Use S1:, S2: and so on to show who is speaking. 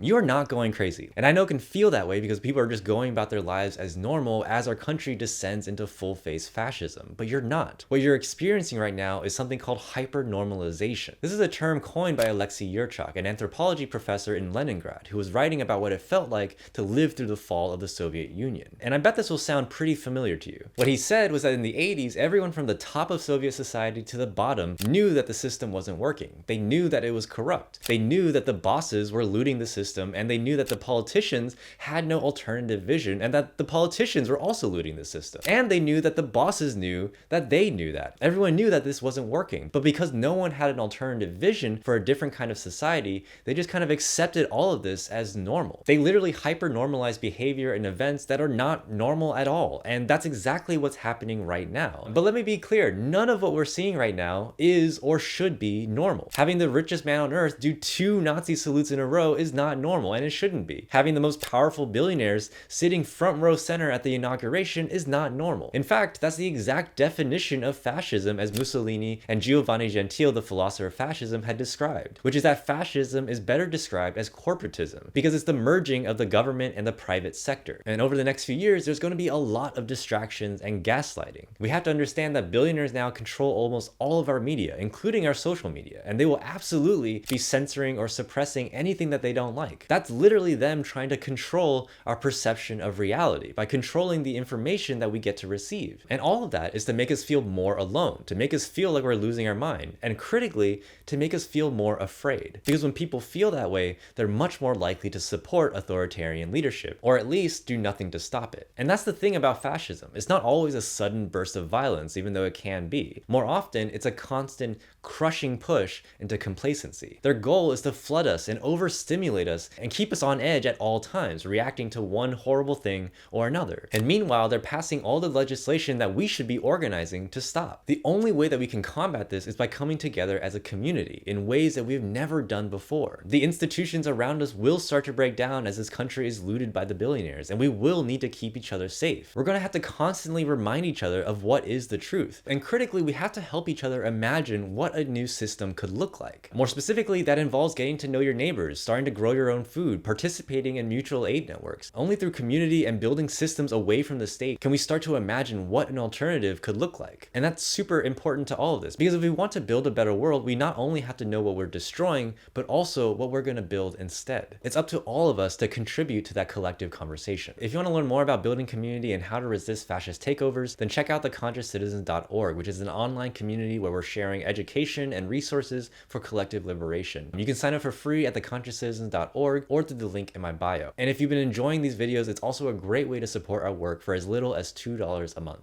S1: You're not going crazy. And I know it can feel that way because people are just going about their lives as normal as our country descends into full-face fascism, but you're not. What you're experiencing right now is something called hyper-normalization. This is a term coined by Alexei Yurchak, an anthropology professor in Leningrad, who was writing about what it felt like to live through the fall of the Soviet Union. And I bet this will sound pretty familiar to you. What he said was that in the 80s, everyone from the top of Soviet society to the bottom knew that the system wasn't working. They knew that it was corrupt. They knew that the bosses were looting the system, and they knew that the politicians had no alternative vision and that the politicians were also looting the system. And they knew that the bosses knew that they knew that. Everyone knew that this wasn't working, but because no one had an alternative vision for a different kind of society, they just kind of accepted all of this as normal. They literally hyper-normalized behavior and events that are not normal at all, and that's exactly what's happening right now. But let me be clear, none of what we're seeing right now is or should be normal. Having the richest man on earth do 2 Nazi salutes in a row is not normal, and it shouldn't be. Having the most powerful billionaires sitting front row center at the inauguration is not normal. In fact, that's the exact definition of fascism as Mussolini and Giovanni Gentile, the philosopher of fascism, had described, which is that fascism is better described as corporatism because it's the merging of the government and the private sector. And over the next few years, there's going to be a lot of distractions and gaslighting. We have to understand that billionaires now control almost all of our media, including our social media, and they will absolutely be censoring or suppressing anything that they don't like. That's literally them trying to control our perception of reality by controlling the information that we get to receive. And all of that is to make us feel more alone, to make us feel like we're losing our mind, and critically, to make us feel more afraid. Because when people feel that way, they're much more likely to support authoritarian leadership, or at least do nothing to stop it. And that's the thing about fascism. It's not always a sudden burst of violence, even though it can be. More often, it's a constant crushing push into complacency. Their goal is to flood us and overstimulate us and keep us on edge at all times, reacting to one horrible thing or another. And meanwhile, they're passing all the legislation that we should be organizing to stop. The only way that we can combat this is by coming together as a community in ways that we've never done before. The institutions around us will start to break down as this country is looted by the billionaires, and we will need to keep each other safe. We're gonna have to constantly remind each other of what is the truth. And critically, we have to help each other imagine what a new system could look like. More specifically, that involves getting to know your neighbors, starting to grow your own food, participating in mutual aid networks. Only through community and building systems away from the state can we start to imagine what an alternative could look like. And that's super important to all of this, because if we want to build a better world, we not only have to know what we're destroying, but also what we're going to build instead. It's up to all of us to contribute to that collective conversation. If you want to learn more about building community and how to resist fascist takeovers, then check out theconsciouscitizens.org, which is an online community where we're sharing education and resources for collective liberation. You can sign up for free at theconsciouscitizens.org or through the link in my bio. And if you've been enjoying these videos, it's also a great way to support our work for as little as $2 a month.